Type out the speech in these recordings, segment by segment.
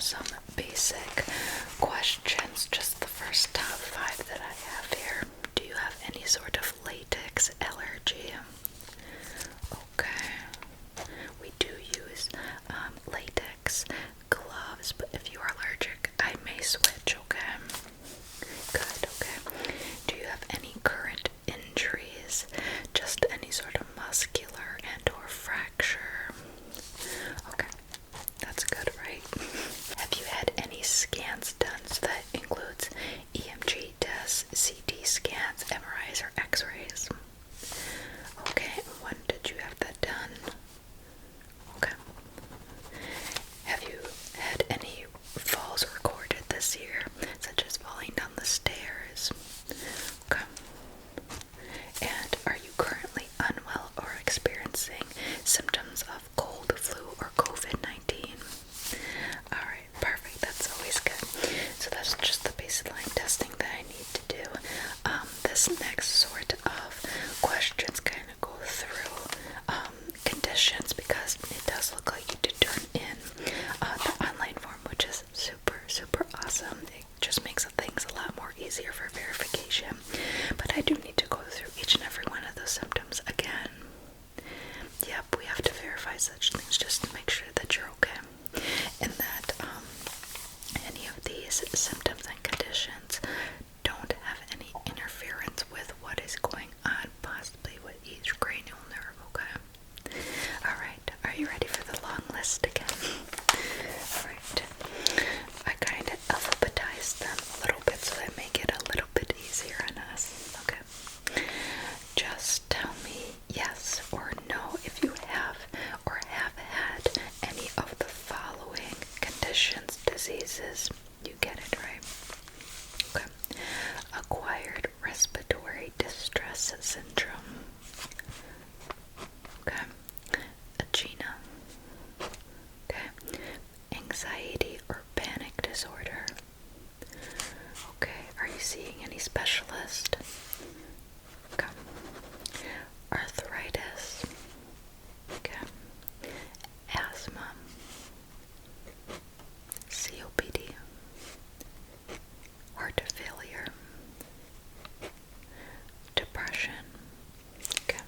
some basic questions, just the first top 5 that I have here. Do you have any sort of latex allergy? Okay. We do use latex gloves, but if you are allergic, I may switch, okay? Good, okay. Do you have any current injuries? Just any sort of muscular and or fracture? Okay, that's good, right? Have you had any scans done? So that includes EMG tests, CT scans, MRIs, or X-rays? Okay, when did you have that done? Okay. Have you had any falls recorded this year, such as falling down the stairs? Okay. And are you currently unwell or experiencing symptoms of cold, flu, or COVID-19? Alright, perfect. That's always good. So that's just the baseline testing that I need to do. This next sort of questions kind of go through conditions, because it does look like you did turn in the online form, which is super awesome. It just makes things a lot more easier for verification. But I do need to go through each and every one of those symptoms again. Yep, we have to verify such things just to make sure that you're okay, and that any of these symptoms and conditions don't have any interference with what is going on, possibly with each cranial nerve, okay? Alright, are you ready for the long list again? Alright, I kind of alphabetized them a little bit so that make it a little bit easier on us, okay? Just tell me yes or no if you have or have had any of the following conditions, diseases. You get it, right? Okay. Acquired respiratory distress syndrome. Okay. Angina. Okay. Anxiety or panic disorder. Okay. Are you seeing any specialist? Okay. Arthritis. Okay. Asthma. COPD. Heart failure. Depression. Okay.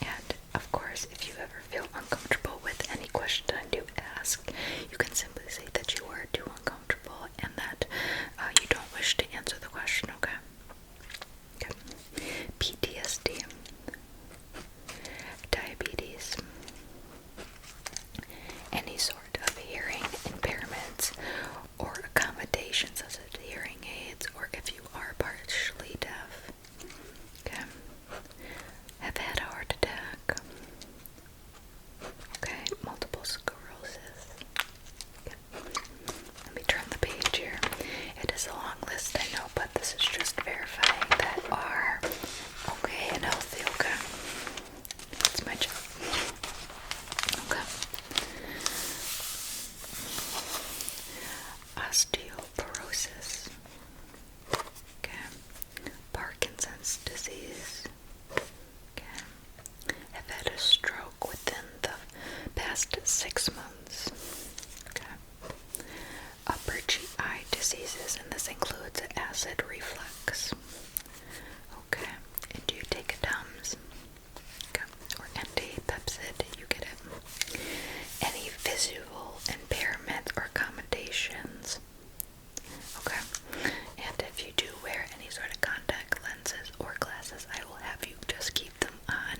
And of course, if you ever feel uncomfortable with any question I do ask, you can simply say that you are too uncomfortable and that you don't wish to answer the question, okay? Okay. PTSD. Diabetes. Any sort of hearing impairments or accommodations such as hearing aids, or if you are partially deaf. Okay. Have had a heart attack. Okay. Multiple sclerosis. Okay. Let me turn the page here. It is a long list, I know, but this is just verifying that are okay and healthy, okay? That's my job. Okay. Osteoporosis. Okay. Parkinson's disease. Okay. Have had a stroke within the past 6 months. Okay. Upper GI diseases, and this includes acid reflux. Okay. And do you take Tums? Okay. Or antipepsid, you get it. Any visual impairment or accommodations. Okay. And if you do wear any sort of contact lenses or glasses, I will have you just keep them on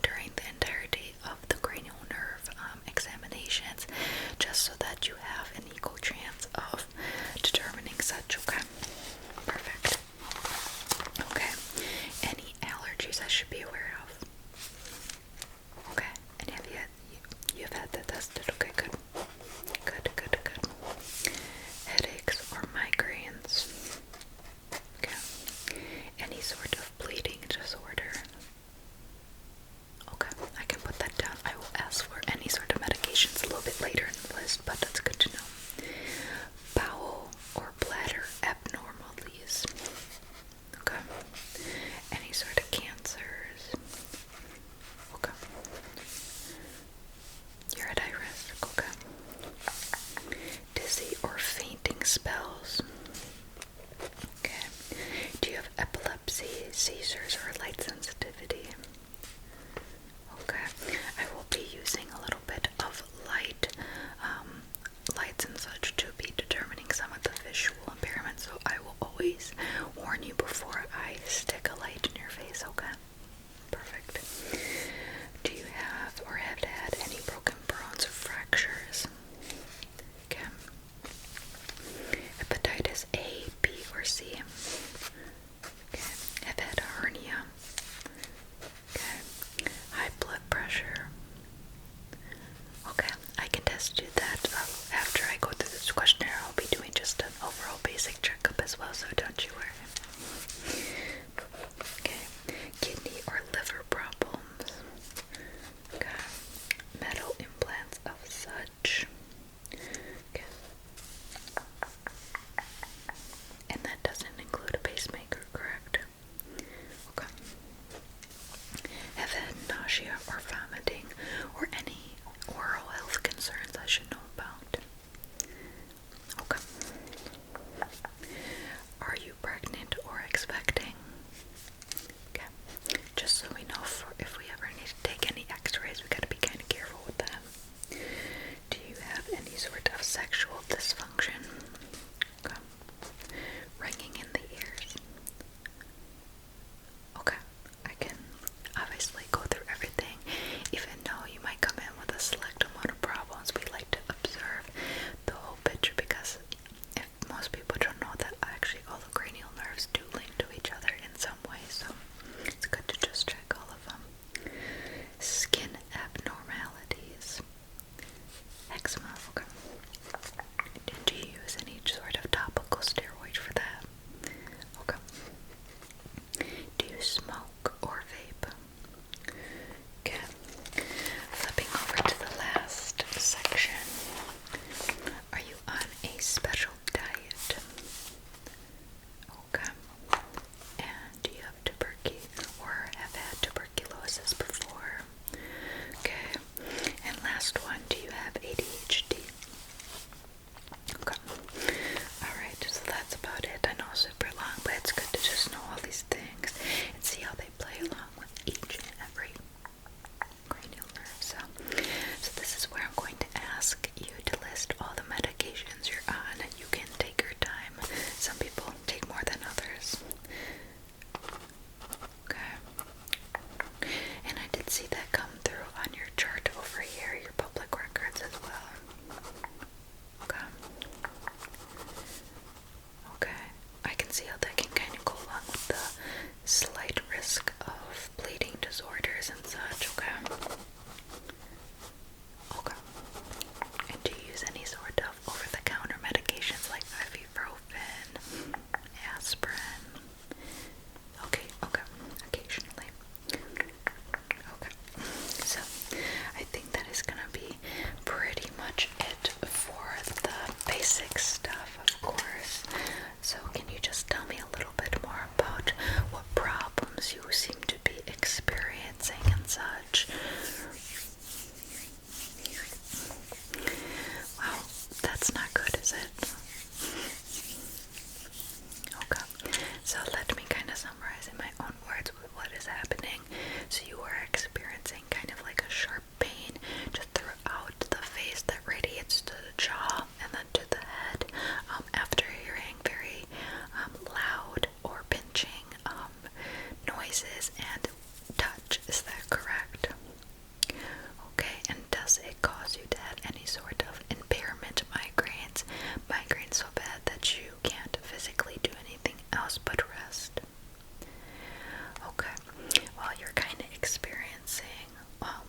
during the entirety of the cranial nerve examinations, just so that you have an equal chance of determining such, okay? Perfect. does it cause you to have any sort of impairment, migraines so bad that you can't physically do anything else but rest? Okay, well, you're kind of experiencing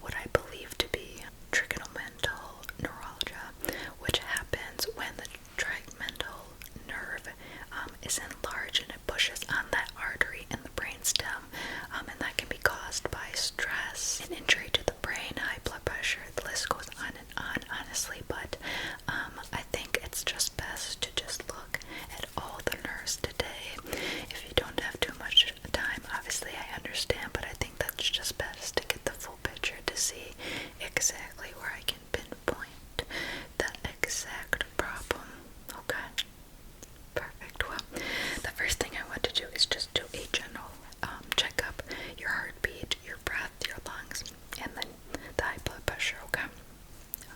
what I believe to be trigeminal neuralgia, which happens when the trigeminal nerve is enlarged and it pushes on that artery in the brainstem, and that can be caused by stress, an injury to the brain, high blood pressure. The list goes on and on, honestly, but I think it's just best to just look at all the nerves today. If you don't have too much time, obviously I understand, but I think that's just best to get the full picture to see exactly where I can pinpoint the exact problem. Okay, perfect. Well, the first thing I want to do is just do a general checkup, your heartbeat, your breath, your lungs, and then the high blood pressure. Okay.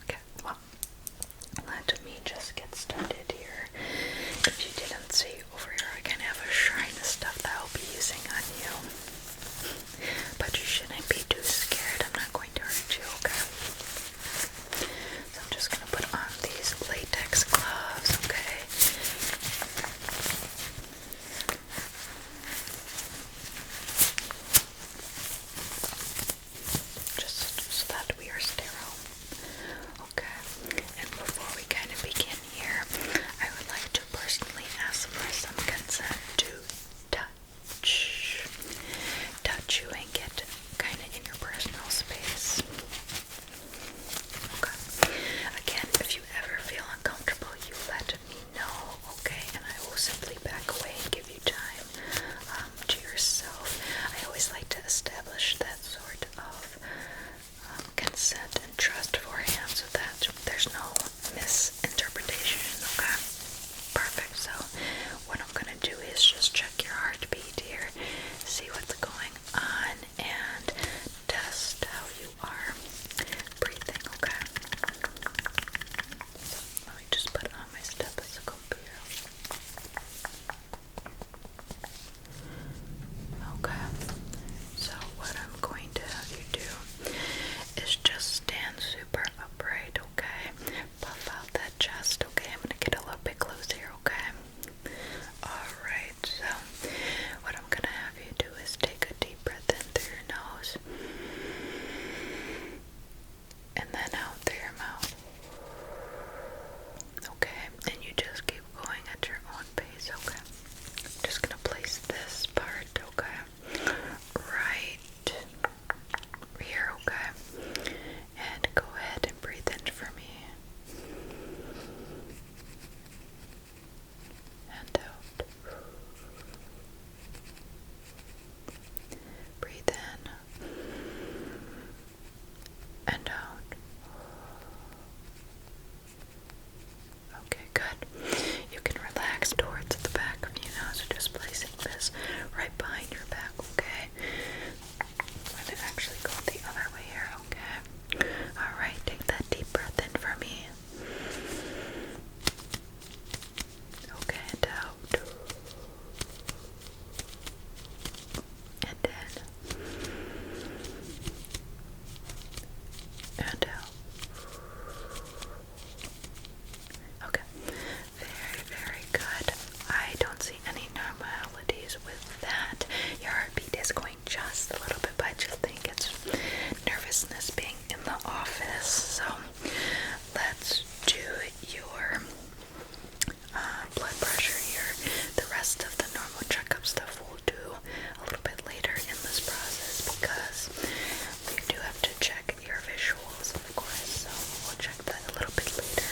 Okay, well, let me just get started here. If you didn't see over here, I kind of have a shrine of stuff that I'll be using on you. But you shouldn't be too scared. I'm not going to hurt you, okay? So I'm just going to put on these latex gloves, okay? Just so that we are sterile. Okay, and before we kind of begin here, I would like to personally ask for some consent to touch you and get kind of in your personal space. Okay, again, if you ever feel uncomfortable, you let me know, okay, and I will simply back away and give you time to yourself. I always like to establish that sort of consent and trust beforehand so that there's no misinterpretation, okay? Perfect. So what I'm gonna do is just check your heartbeat here, see what's going on, and test how you are breathing, okay? So let me just put on my stethoscope here. Okay, so what I'm going to have you do is just stand super upright, okay? Puff out that chest, okay? I'm gonna get a little bit close here, okay? Alright, so what I'm gonna have you do is take a deep breath in through your nose and then out through your mouth. Okay, and you just keep going at your own pace, okay? Just gonna place this part, okay? Right here, okay? And go ahead and breathe in for me. And out. Breathe in. And out. Okay, good. You can relax towards the back of you now, so just placing this right behind your back, okay? I'm gonna actually go the other way here, okay? Alright, take that deep breath in for me. Okay, and out. And in. And out. Okay, very, very good. I don't see any normalities with that. Your heartbeat is going just a little bit, but I just think it's nervousness being in the office. So let's do your blood pressure here. The rest of the normal checkup stuff we'll do a little bit later in this process because we do have to check your visuals, of course, so we'll check that a little bit later.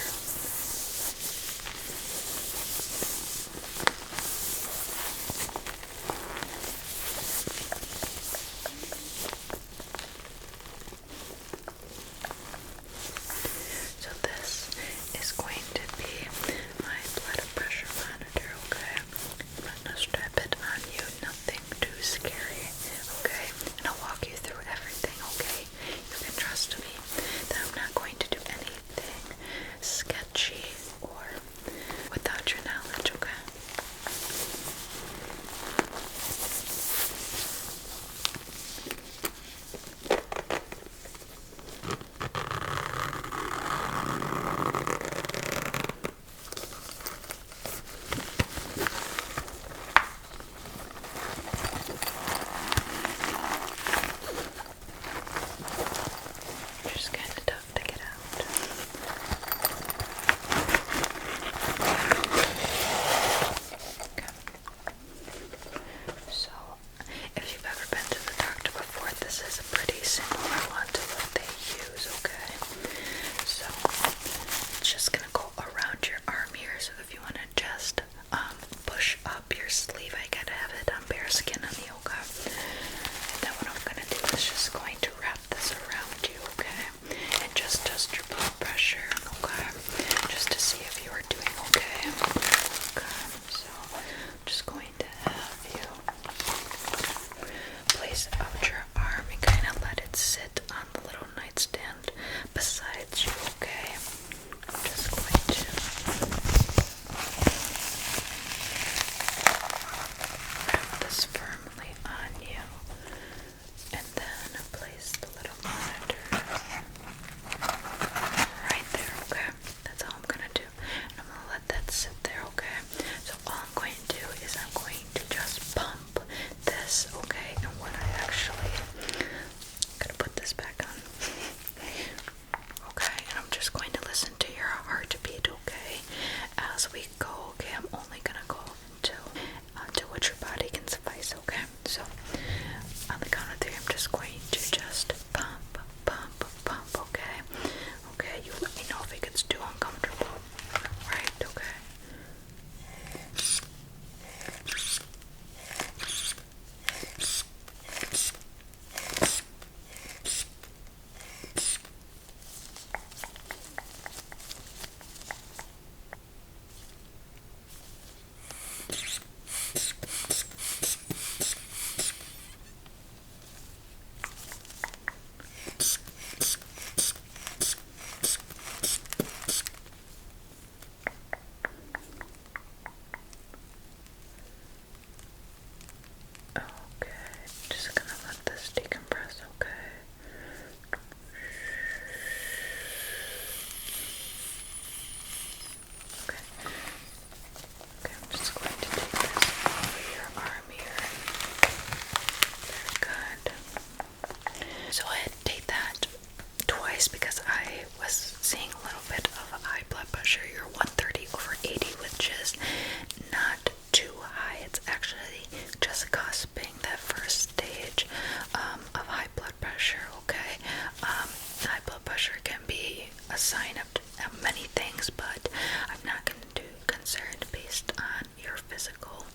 sign of many things, but I'm not going to concerned based on your physical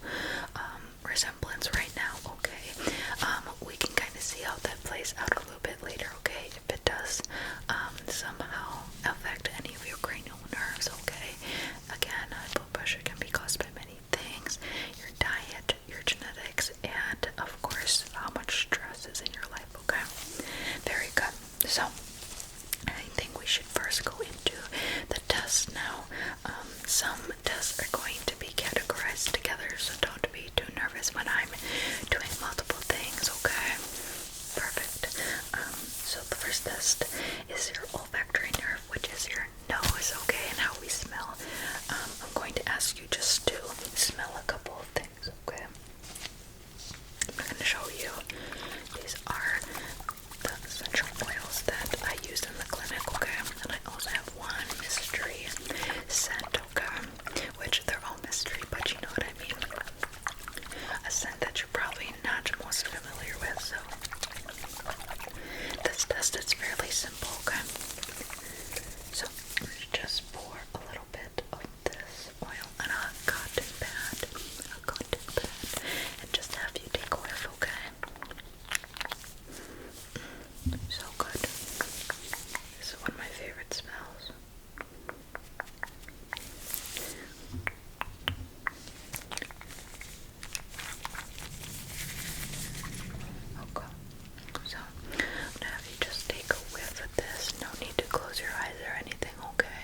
resemblance right now, okay? We can kind of see how that plays out a little bit later, okay? If it does somehow affect any of your cranial nerves, okay? Again, high blood pressure can be caused by many things: your diet, your genetics, and of course, how much stress is in your life, okay? Very good. So, I think we should first go into the tests now. Some tests are going to be categorized together, so don't be too nervous when I'm doing multiple things, okay? Perfect. So the first test is your olfactory nerve, which is your nose, okay, and how we smell. I'm going to ask you just to smell a couple of things, okay? I'm going to show you. These are the essential oils that I use in the clinic, okay? And I also have one mystery scent, okay? Which they're all mystery, but you know what I mean. A scent that you're probably not most familiar with, so this test is fairly simple, okay? So just pour a little bit of this oil on a cotton pad, and just have you take a whiff, okay? So good. This is one of my favorite smells. Okay. So I'm gonna have you just take a whiff of this. No need to close your eyes or anything, okay?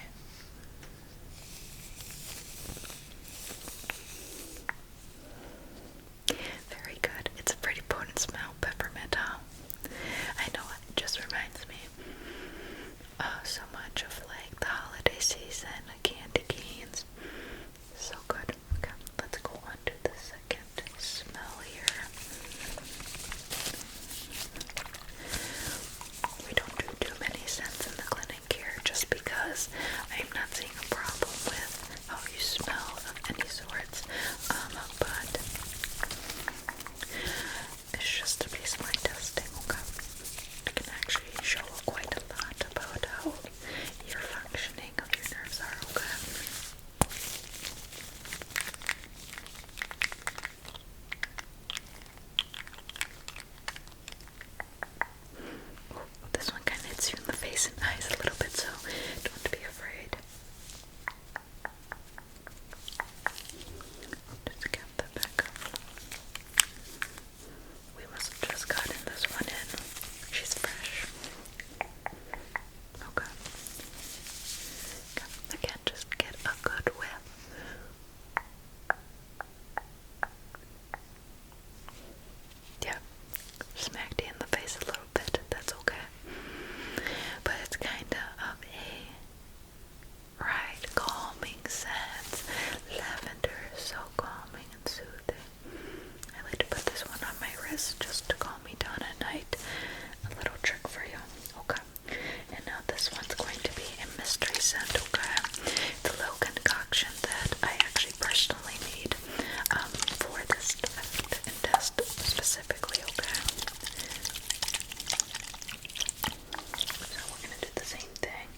Very good. It's a pretty potent smell, peppermint, huh? I know, it just reminds me so much of like the holiday season, candy canes. So good. Okay, let's go on to the second smell here. We don't do too many scents in the clinic here just because I'm not seeing a problem with how you smell of any sorts. But it's just a baseline testing, okay? It can actually show quite a lot about how your functioning of your nerves are, okay? Ooh, this one kind of hits you in the face and eyes a little bit, so don't be afraid. Just get that back up. We must have just gotten this one in. She's fresh. Okay. Again, just get a good whiff. Yeah, smacked you in the face a little bit. That's okay. But it's kind of a calming scent. Lavender is so calming and soothing. I like to put this one on my wrist just to calm me down at night. A little trick for you. Okay. And now this one's going to be a mystery scent, okay? It's a little concoction that I actually personally made for this test specifically, okay? So we're gonna do the same thing.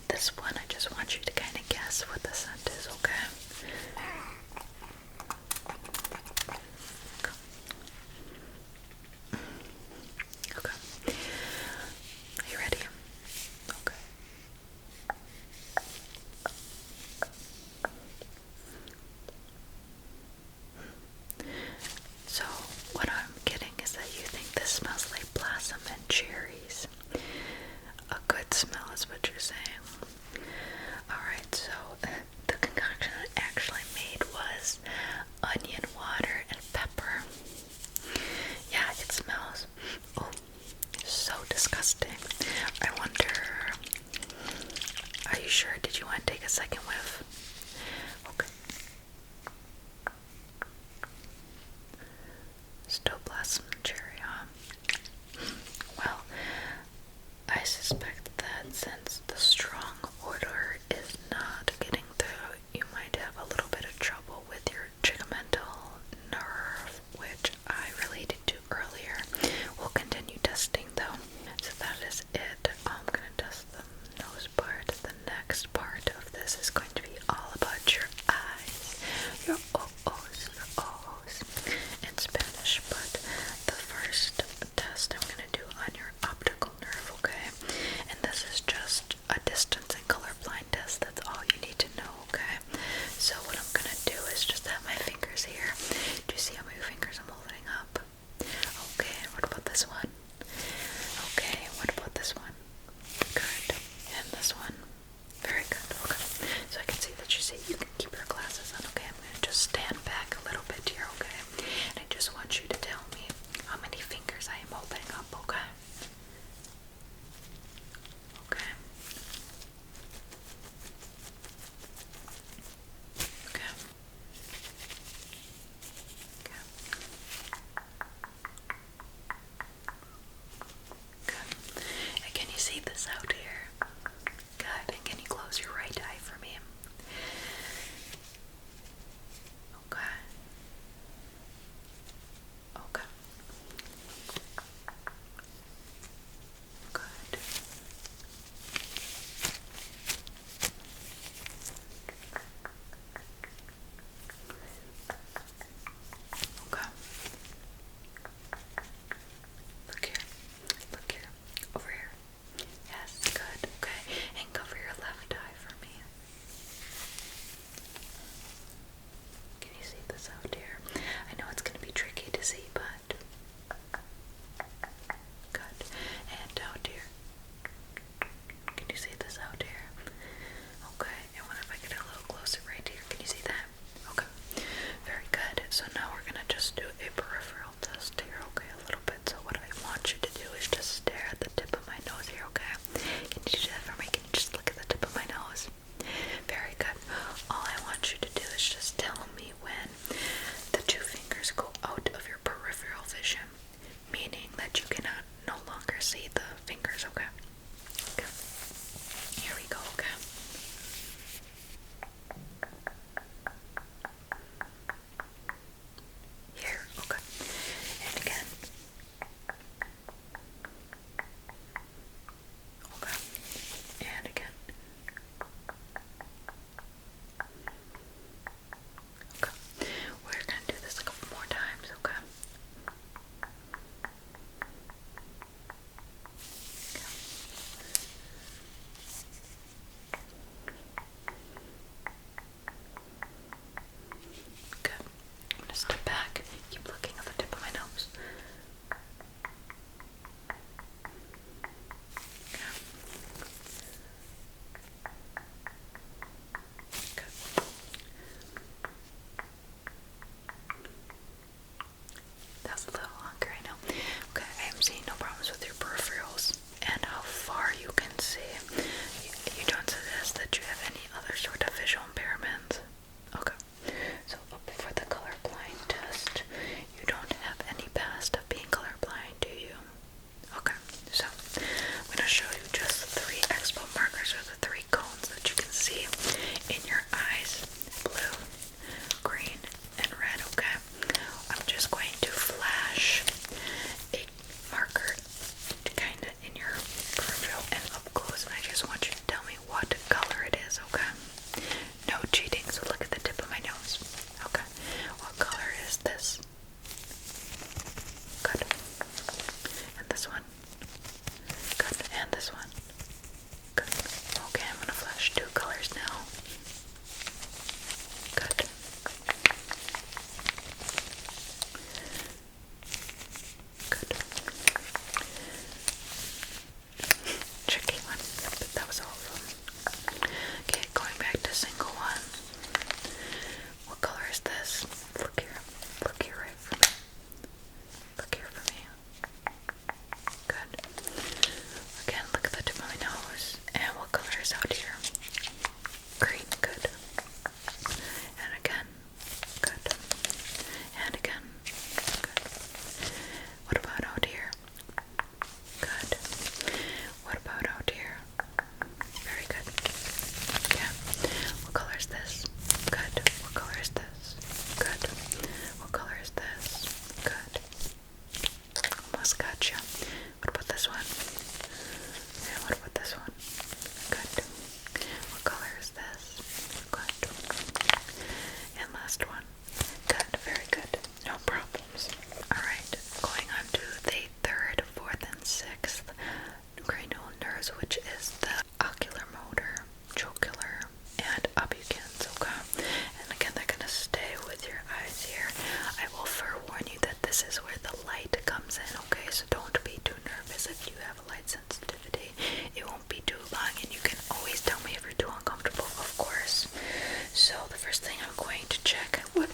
This one, I just want you to kind of guess what the scent is, okay? Okay. Are you ready? Okay. So, what I'm getting is that you think this smells like blossom and cherries. A good smell is what you're saying. Alright, so the concoction I actually made was onion water and pepper. Yeah, it smells so disgusting. I wonder, are you sure? Did you want to take a second whiff? Okay. Still blossom cherry, huh? Well, I suspect that since the strong odor is not getting through, you might have a little bit of trouble with your trigeminal nerve, which I related to earlier. We'll continue testing though. So that is it. I'm gonna test the nose part, the last one. Good, very good. No problems. Alright, going on to the third, fourth, and sixth cranial nerves, which is the oculomotor, trochlear, and occipitans, okay? And again, they're gonna stay with your eyes here. I will forewarn you that this is where the light comes in, okay? So don't be too nervous if you have a light sensitivity. It won't be too long, and you can always tell me if you're too uncomfortable, of course. So the first thing I'm going to check, what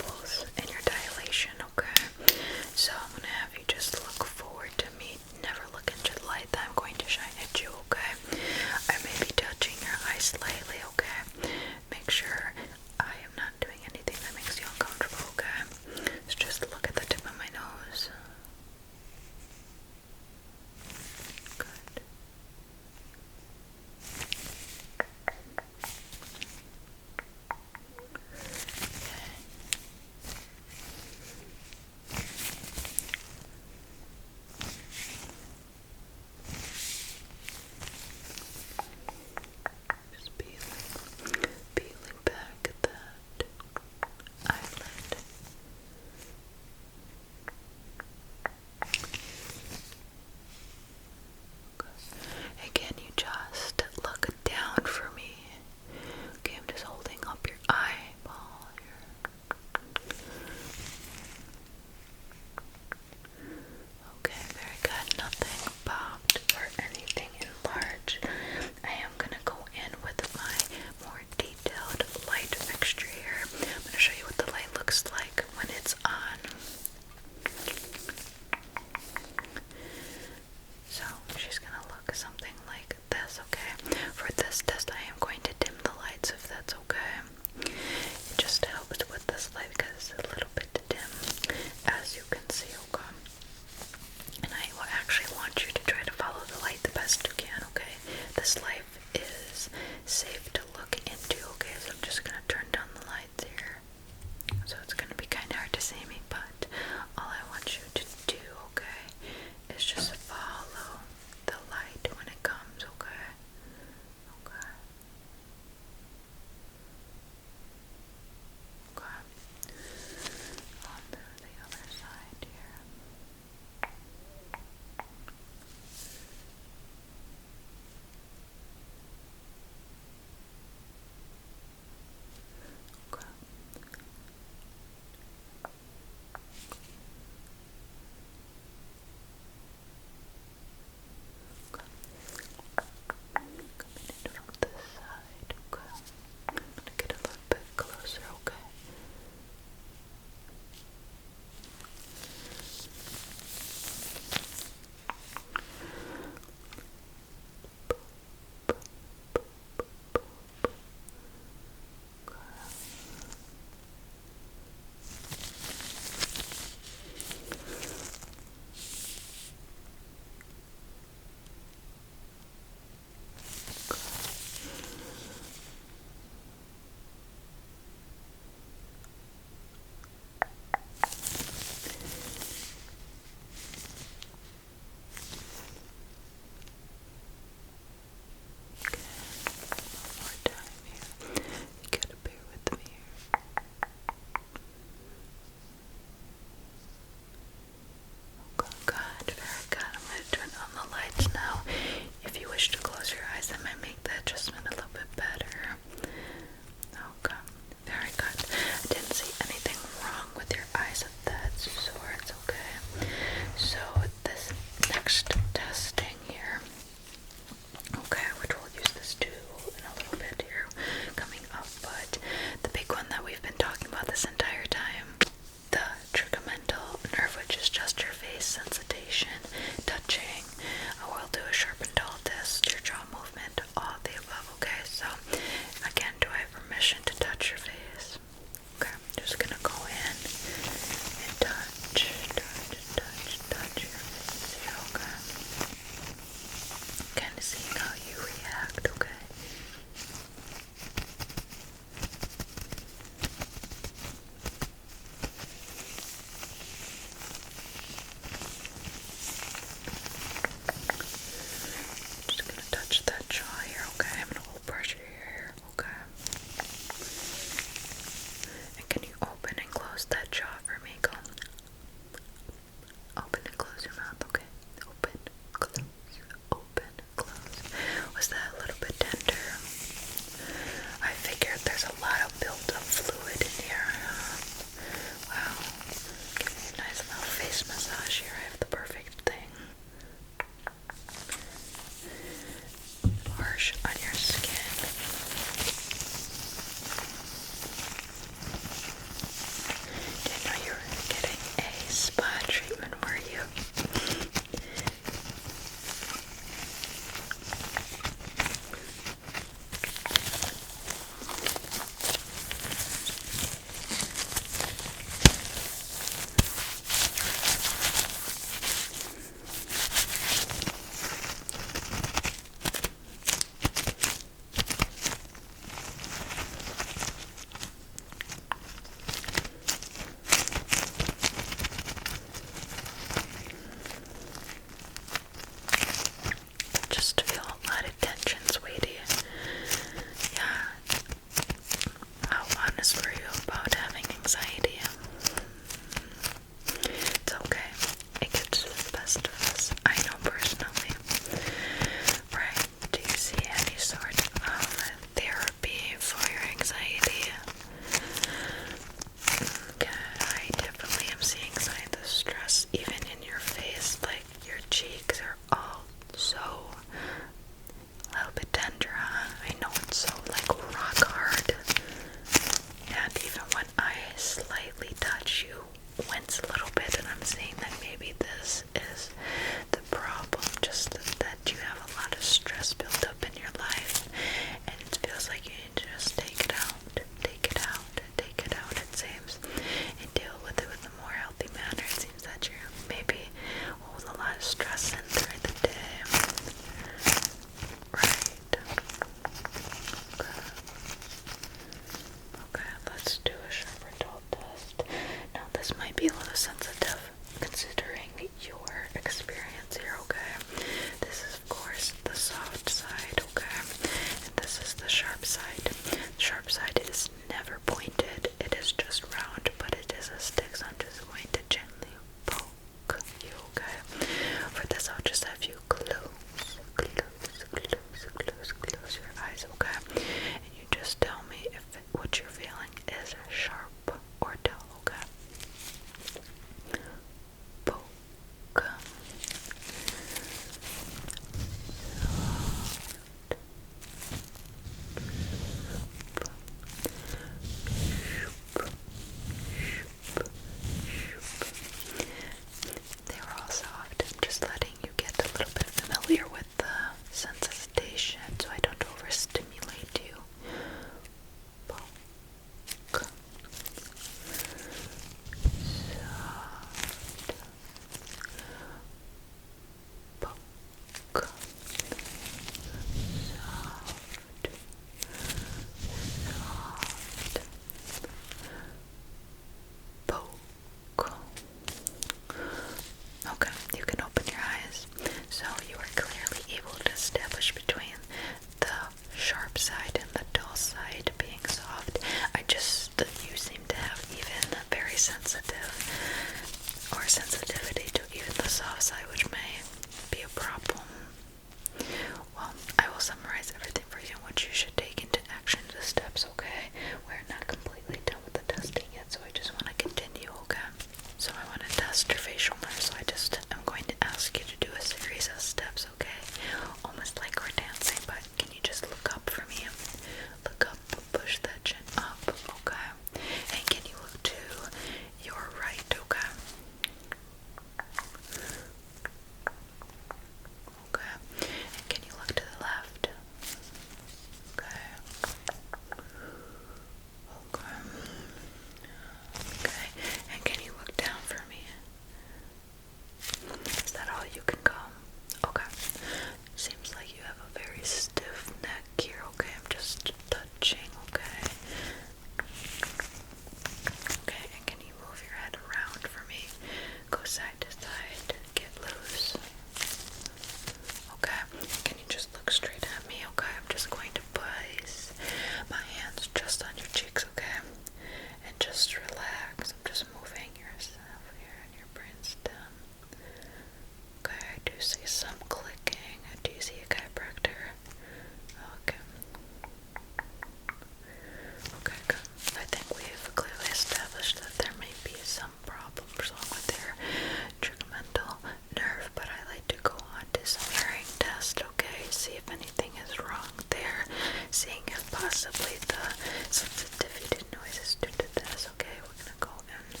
sensitivity to noises due to this. Okay, we're gonna go and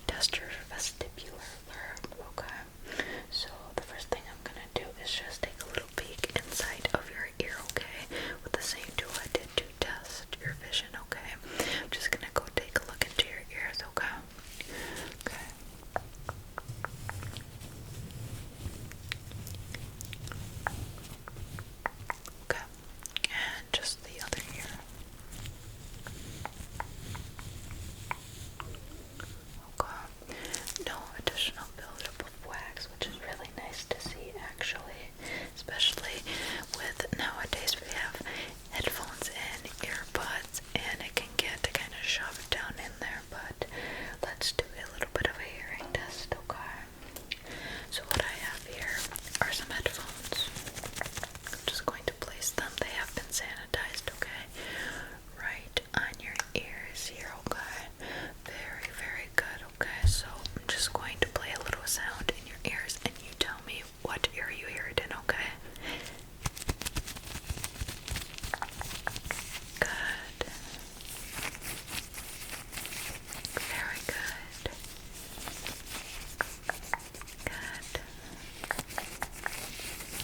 test your vestibular nerve. Okay, so the first thing I'm gonna do is just take a little peek inside of your ear. Okay, with the same tool I did to test your vision. Okay, I'm just gonna go take a look into your ears. Okay. Okay. Okay, and just the other ear. Okay, no additional buildup of wax, which is really nice to see actually, especially with nowadays we have headphones and earbuds and it can get kind of shoved down in there, but let's do a little bit of a hearing test. Okay, so what I have here are some headphones. I'm just going to place them. They have been sanitized, okay? Right on your ears here, okay? Very, very good, okay? So I'm just going to play a little sound in your ears and you tell me what ear you hear it in, okay? Good. Very good. Good.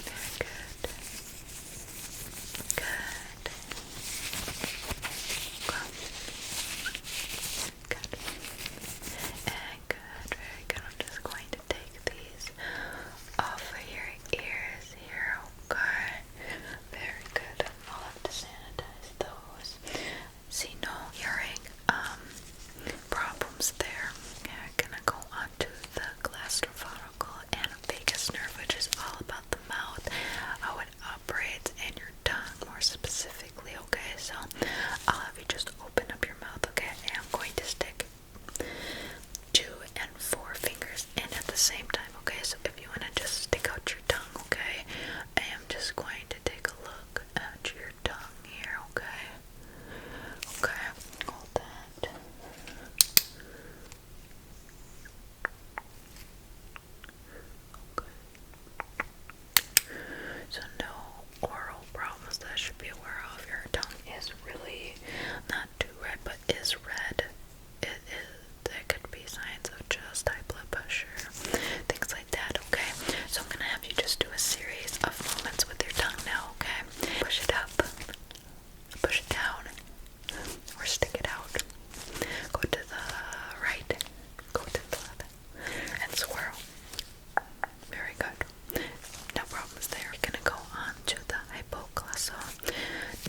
Very good. Good. Good. And good. Very good. I'm just going to take these off of your ears here. Okay. Very good. I'll have to sanitize those. See, no hearing problems there. Okay, I'm gonna go on to the gastroesophageal and vagus nerve, which is all about the mouth, how it operates, and your tongue more specifically. Okay, so I'll have you just open up your mouth. Okay, and I'm going to stick 2 and 4 fingers in at the same time. Okay, so if you want to just stick out your tongue, okay, I am just going to take a look at your tongue here. Okay. Okay, hold that. Okay. So no oral problems that I should be aware of. Your tongue is really not too red, but is red. There could be signs of just high blood pressure, things like that. Okay, so I'm gonna have you just do a series of movements with your tongue now. Okay, push it up, push it down, or stick it out. Go to the right, go to the left, and swirl. Very good. No problems there. We're gonna go on to the hypoglossal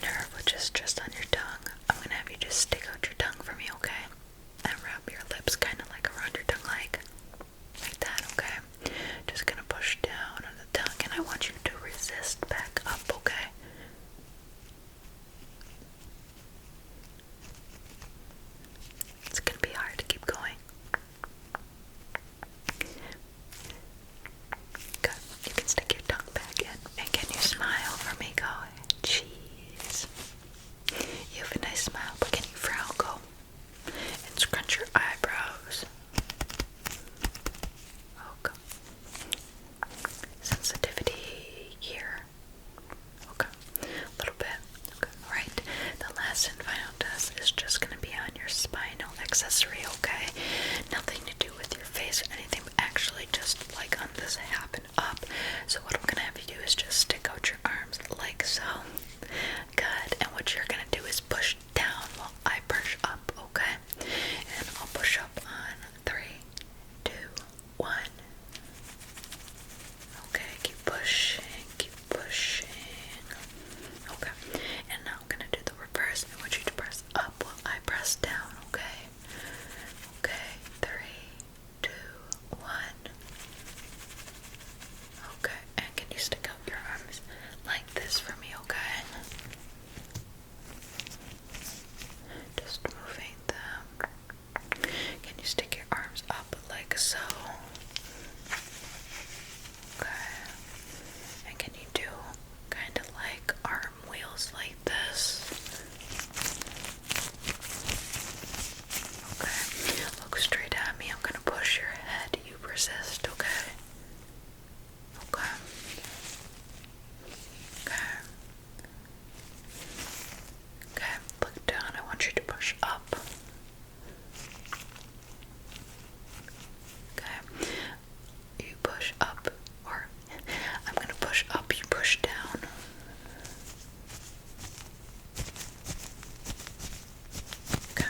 nerve, which is just on your tongue. I'm gonna have you just stick out your tongue for me, okay? And wrap your lips kind of like around your tongue, like that, okay? Just gonna push down on the tongue, and I want you to resist back up, okay? It's gonna be hard to keep going. Good. You can stick your tongue back in. And can you smile for me? Go. Cheese. You have a nice smile, but can you frown? Go. And scrunch your eyebrows. Okay. Sensitivity here. Okay. A little bit. Okay. Alright. The last and final test is just gonna be on your spinal accessory, okay? Nothing to do with your face or anything, but actually just like on this happen up. So what I'm gonna have you do is just stick out your arms like so. Good. And what you're gonna do is push down while I push up, okay? And I'll push up on 3, 2, 1. Okay, keep pushing, keep pushing. Okay. And now I'm gonna do the reverse. I want you to press up while I press down, okay? Okay, 3, 2, 1. Okay, and can you stick out your arms like this for me, okay? want you to push up. Okay. You push up, or I'm gonna push up, you push down. Okay.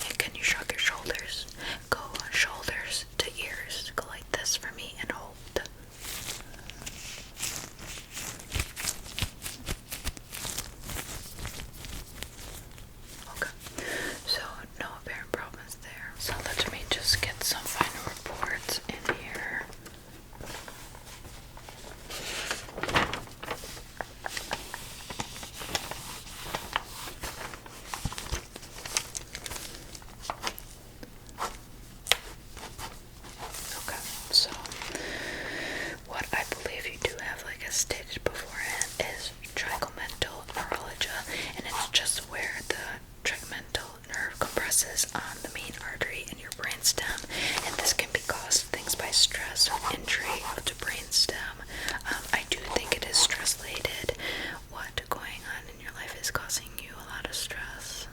And can you shrug your shoulders? Go shoulders to ears. Go like this for me and hold. Okay. So no apparent problems there. So let me just get some final reports in here. Okay, so what I believe you do have, like I stated beforehand, is trigeminal neuralgia, and it's just where the trigeminal nerve compresses on the main artery in your brainstem, and this can be caused things by stress or injury of the brainstem. I do think it is stress related. What going on in your life is causing you a lot of stress?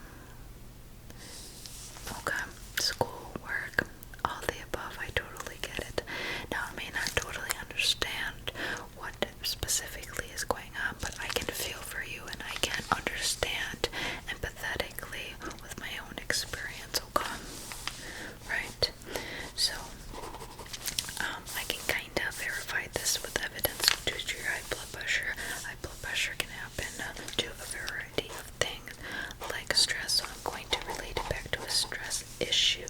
Okay, school, work, all the above. I totally get it. Now, I may not totally understand what specifically is going on, but I can feel for you and I can understand empathetically with my own experience, okay? Right? So, I can kind of verify this with evidence due to your high blood pressure. High blood pressure can happen due to a variety of things like stress, so I'm going to relate it back to a stress issue.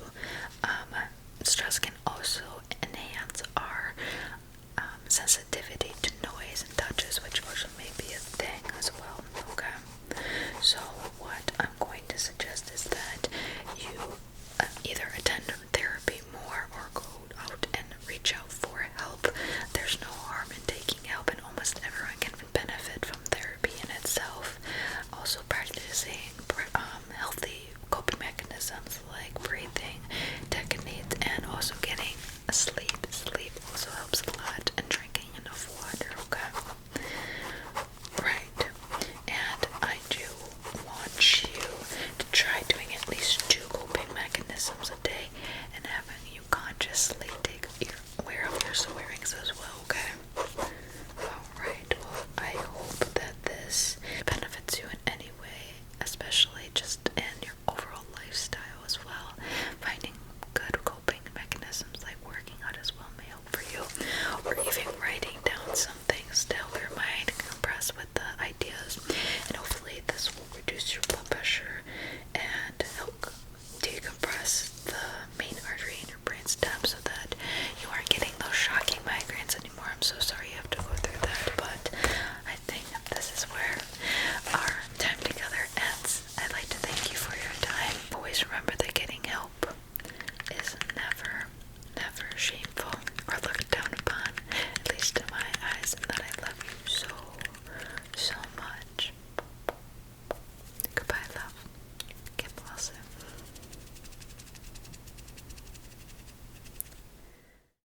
Stress can also enhance our sensitivity to noise and touches, which also may be a thing as well, okay? So what I'm going to suggest is that you